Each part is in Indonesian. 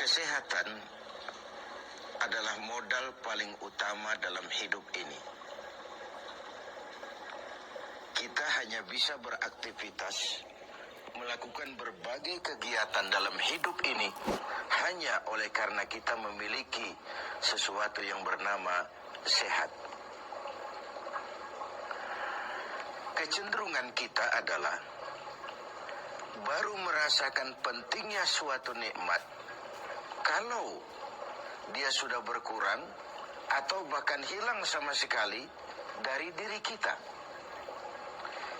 Kesehatan adalah modal paling utama dalam hidup ini. Kita hanya bisa beraktivitas, melakukan berbagai kegiatan dalam hidup ini hanya oleh karena kita memiliki sesuatu yang bernama sehat. Kecenderungan kita adalah baru merasakan pentingnya suatu nikmat kalau dia sudah berkurang atau bahkan hilang sama sekali dari diri kita.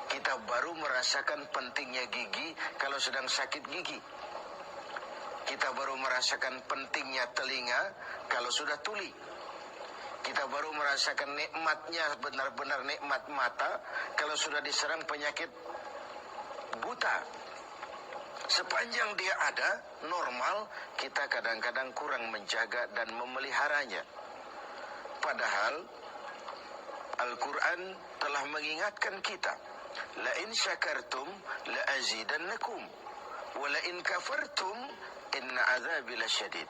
Kita baru merasakan pentingnya gigi kalau sedang sakit gigi. Kita baru merasakan pentingnya telinga kalau sudah tuli. Kita baru merasakan nikmatnya, benar-benar nikmat mata kalau sudah diserang penyakit buta. Sepanjang dia ada, normal, kita kadang-kadang kurang menjaga dan memeliharanya. Padahal Al-Quran telah mengingatkan kita, la in syakartum la azidannakum wa la in kafartum inna azabi lasyadid.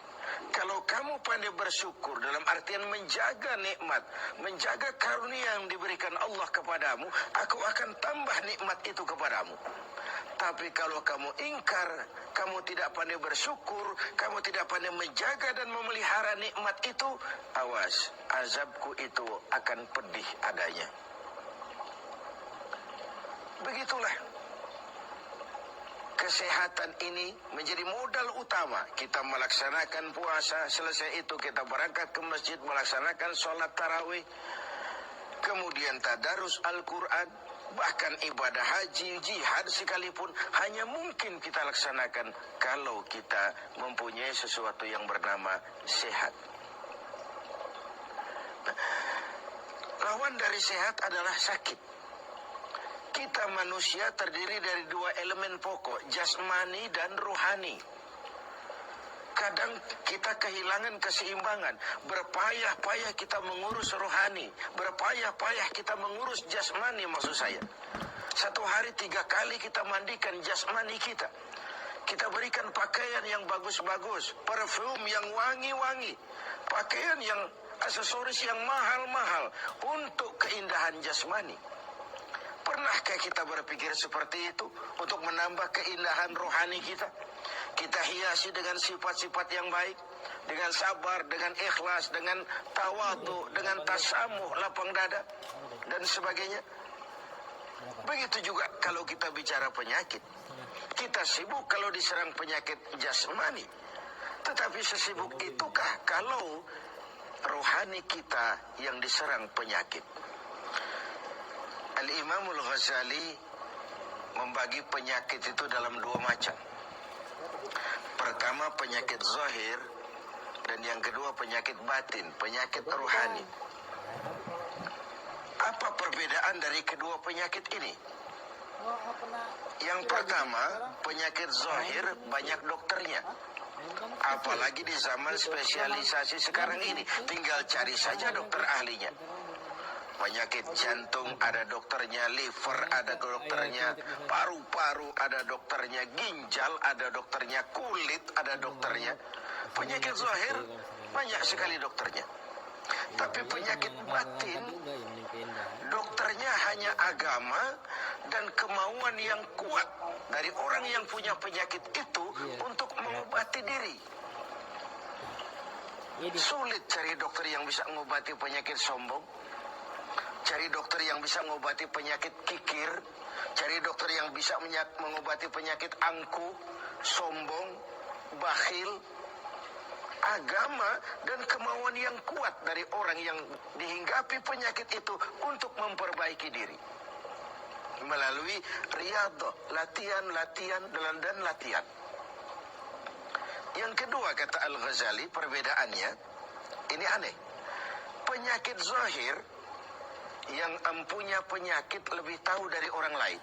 Kalau kamu pandai bersyukur dalam artian menjaga nikmat, menjaga karunia yang diberikan Allah kepadamu, aku akan tambah nikmat itu kepadamu. Tapi kalau kamu ingkar, kamu tidak pandai bersyukur, kamu tidak pandai menjaga dan memelihara nikmat itu, awas, azabku itu akan pedih adanya. Begitulah. Kesehatan ini menjadi modal utama. Kita melaksanakan puasa, selesai itu kita berangkat ke masjid melaksanakan sholat tarawih, kemudian tadarus Al-Quran, bahkan ibadah haji, jihad sekalipun hanya mungkin kita laksanakan kalau kita mempunyai sesuatu yang bernama sehat. Lawan dari sehat adalah sakit. Kita manusia terdiri dari dua elemen pokok, jasmani dan rohani. Kadang kita kehilangan keseimbangan. Berpayah-payah kita mengurus rohani, berpayah-payah kita mengurus jasmani maksud saya. Satu hari 3 kali kita mandikan jasmani kita. Kita berikan pakaian yang bagus-bagus, parfum yang wangi-wangi, pakaian yang aksesoris yang mahal-mahal untuk keindahan jasmani. Pernahkah kita berpikir seperti itu untuk menambah keindahan rohani kita? Kita hiasi dengan sifat-sifat yang baik, dengan sabar, dengan ikhlas, dengan tawadu, dengan tasamuh, lapang dada, dan sebagainya. Begitu juga kalau kita bicara penyakit. Kita sibuk kalau diserang penyakit jasmani. Tetapi sesibuk itukah kalau rohani kita yang diserang penyakit? Al-Imamul Ghazali membagi penyakit itu dalam 2 macam. Pertama penyakit zahir, dan yang kedua penyakit batin, penyakit rohani. Apa perbedaan dari kedua penyakit ini? Yang pertama, penyakit zahir banyak dokternya. Apalagi di zaman spesialisasi sekarang ini, tinggal cari saja dokter ahlinya. Penyakit jantung ada dokternya, liver ada dokternya, paru-paru ada dokternya, ginjal ada dokternya, kulit ada dokternya. Penyakit zahir banyak sekali dokternya. Tapi penyakit batin, dokternya hanya agama dan kemauan yang kuat dari orang yang punya penyakit itu untuk mengobati diri. Sulit cari dokter yang bisa mengobati penyakit sombong. Cari dokter yang bisa mengobati penyakit kikir, cari dokter yang bisa mengobati penyakit angkuh, sombong, bakhil. Agama dan kemauan yang kuat dari orang yang dihinggapi penyakit itu untuk memperbaiki diri melalui riyadhah, latihan dan latihan. Yang kedua, kata Al-Ghazali, perbedaannya ini aneh. Penyakit zahir yang empunya penyakit lebih tahu dari orang lain.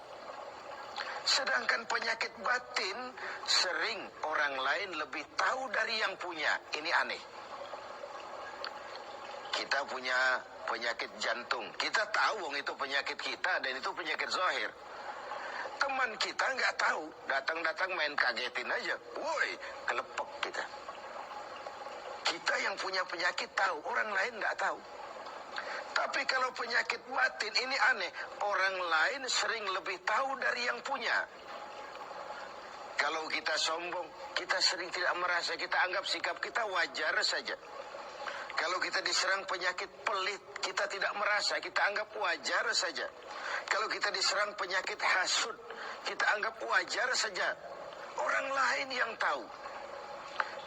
Sedangkan penyakit batin sering orang lain lebih tahu dari yang punya. Ini aneh. Kita punya penyakit jantung. Kita tahu itu penyakit kita dan itu penyakit zahir. Teman kita nggak tahu. Datang-datang main kagetin aja. Woi, kelepek kita. yang punya penyakit tahu, orang lain nggak tahu. Tapi kalau penyakit batin ini aneh, orang lain sering lebih tahu dari yang punya. Kalau kita sombong, kita sering tidak merasa, kita anggap sikap kita wajar saja. Kalau kita diserang penyakit pelit, kita tidak merasa, kita anggap wajar saja. Kalau kita diserang penyakit hasud, kita anggap wajar saja. Orang lain yang tahu.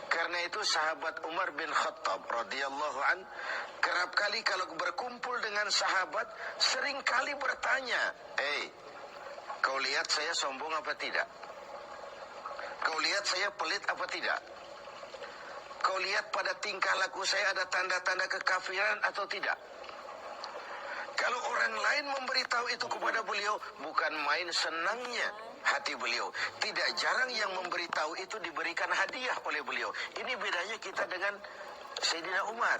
Karena itu sahabat Umar bin Khattab radhiyallahu an kerap kali kalau berkumpul dengan sahabat sering kali bertanya, kau lihat saya sombong apa tidak? Kau lihat saya pelit apa tidak? Kau lihat pada tingkah laku saya ada tanda-tanda kekafiran atau tidak? Kalau orang lain memberitahu itu kepada beliau, bukan main senangnya hati beliau. Tidak jarang yang memberitahu itu diberikan hadiah oleh beliau. Ini bedanya kita dengan Sayyidina Umar.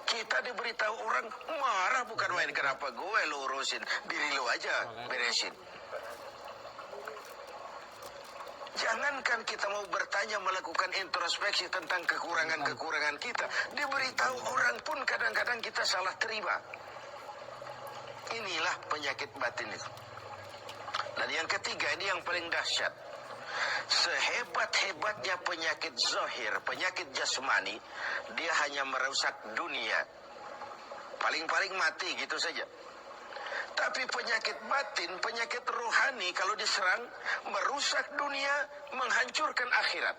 Kita diberitahu orang marah, bukan main, kenapa gue lo urusin, diri lo aja beresin. Jangankan kita mau bertanya, melakukan introspeksi tentang kekurangan-kekurangan kita, diberitahu orang pun kadang-kadang kita salah terima. Inilah penyakit batin itu. Dan yang ketiga, ini yang paling dahsyat. Sehebat-hebatnya penyakit zahir, penyakit jasmani, dia hanya merusak dunia. Paling-paling mati gitu saja. Tapi penyakit batin, penyakit rohani kalau diserang, merusak dunia, menghancurkan akhirat.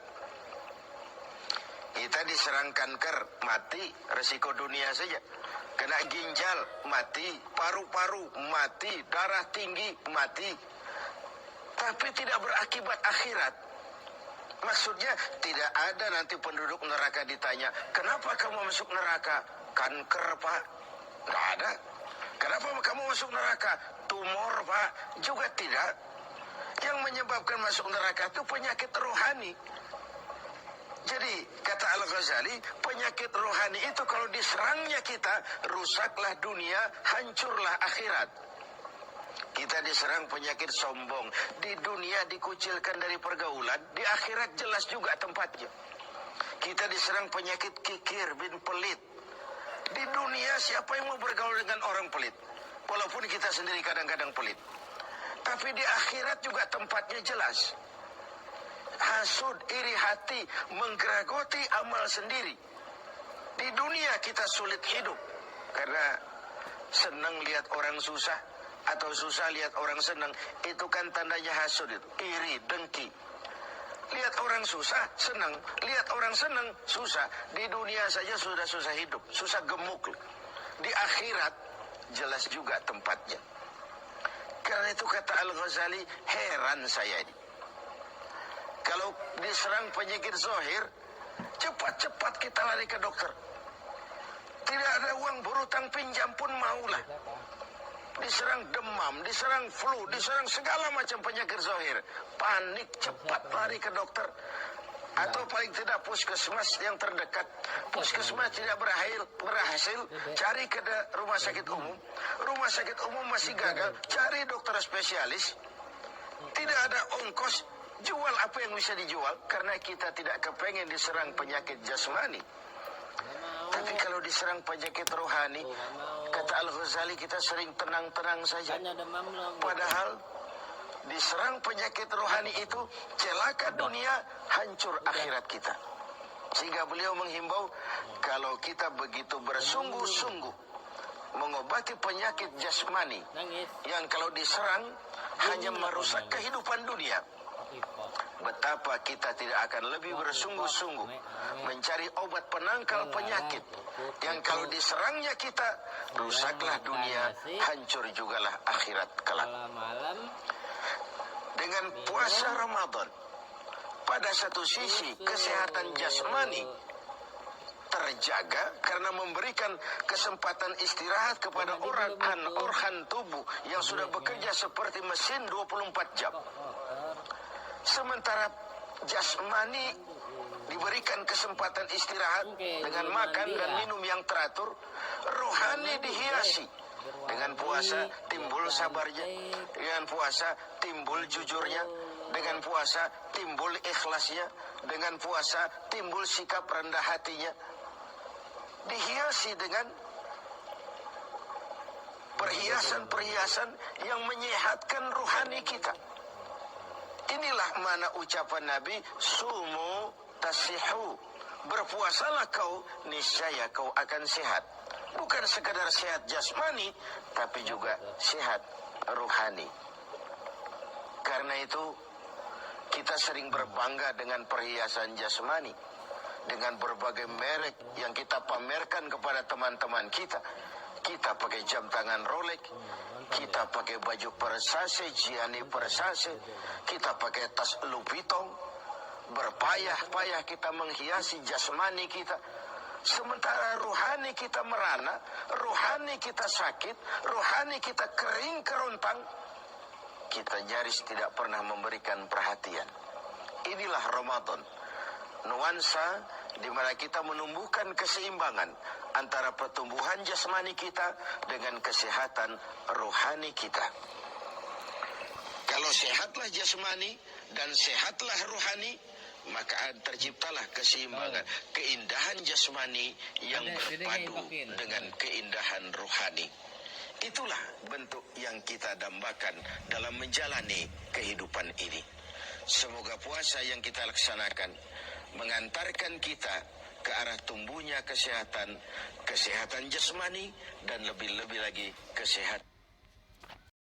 Kita diserang kanker, mati, resiko dunia saja. Kena ginjal, mati, paru-paru, mati, darah tinggi, mati. Tapi tidak berakibat akhirat. Maksudnya tidak ada nanti penduduk neraka ditanya, kenapa kamu masuk neraka? Kanker, Pak. Tidak ada. Kenapa kamu masuk neraka? Tumor, Pak. Juga tidak. Yang menyebabkan masuk neraka itu penyakit rohani. Jadi, kata Al-Ghazali, penyakit rohani itu kalau diserangnya kita, rusaklah dunia, hancurlah akhirat. Kita diserang penyakit sombong. Di dunia dikucilkan dari pergaulan, di akhirat jelas juga tempatnya. Kita diserang penyakit kikir bin pelit. Di dunia siapa yang mau bergaul dengan orang pelit? Walaupun kita sendiri kadang-kadang pelit. Tapi di akhirat juga tempatnya jelas. Hasud, iri hati, menggeragoti amal sendiri. Di dunia kita sulit hidup karena senang lihat orang susah atau susah lihat orang senang. Itu kan tandanya hasud itu, iri, dengki. Lihat orang susah, senang. Lihat orang senang, susah. Di dunia saja sudah susah hidup, susah gemuk. Di akhirat jelas juga tempatnya. Karena itu kata Al-Ghazali, heran saya ini. Kalau diserang penyakit zahir, cepat-cepat kita lari ke dokter. Tidak ada uang berutang pinjam pun maulah. Diserang demam, diserang flu, diserang segala macam penyakit zahir. Panik, cepat lari ke dokter. Atau paling tidak puskesmas yang terdekat. Puskesmas tidak berhasil, cari ke rumah sakit umum. Rumah sakit umum masih gagal, cari dokter spesialis. Tidak ada ongkos, jual apa yang bisa dijual. Karena kita tidak kepengen diserang penyakit jasmani. Tapi kalau diserang penyakit rohani, kata Al-Ghazali, kita sering tenang-tenang saja. Padahal diserang penyakit rohani itu celaka dunia, hancur akhirat kita. Sehingga beliau menghimbau, kalau kita begitu bersungguh-sungguh mengobati penyakit jasmani yang kalau diserang hanya merusak kehidupan dunia, betapa kita tidak akan lebih bersungguh-sungguh mencari obat penangkal penyakit yang kalau diserangnya kita, rusaklah dunia, hancur jugalah akhirat kelak. Dengan puasa Ramadan, pada satu sisi kesehatan jasmani terjaga karena memberikan kesempatan istirahat kepada organ tubuh yang sudah bekerja seperti mesin 24 jam. Sementara jasmani diberikan kesempatan istirahat dengan makan dan minum yang teratur, rohani dihiasi. Dengan puasa timbul sabarnya, dengan puasa timbul jujurnya, dengan puasa timbul ikhlasnya, dengan puasa timbul sikap rendah hatinya. dihiasi dengan perhiasan-perhiasan yang menyehatkan rohani kita. Inilah mana ucapan Nabi, sumu tasihu, berpuasalah kau, niscaya kau akan sehat. Bukan sekadar sehat jasmani, tapi juga sehat rohani. Karena itu, kita sering berbangga dengan perhiasan jasmani, dengan berbagai merek yang kita pamerkan kepada teman-teman kita. Kita pakai jam tangan Rolex, kita pakai baju Versace, Gianni Versace, kita pakai tas Louis Vuitton, berpayah-payah kita menghiasi jasmani kita. Sementara rohani kita merana, rohani kita sakit, rohani kita kering kerontang, kita nyaris tidak pernah memberikan perhatian. Inilah Ramadan, nuansa di mana kita menumbuhkan keseimbangan antara pertumbuhan jasmani kita dengan kesehatan rohani kita. Kalau sehatlah jasmani dan sehatlah rohani, maka terciptalah keseimbangan, keindahan jasmani yang berpadu dengan keindahan rohani. Itulah bentuk yang kita dambakan dalam menjalani kehidupan ini. Semoga puasa yang kita laksanakan mengantarkan kita ke arah tumbuhnya kesehatan jasmani dan lebih-lebih lagi kesehatan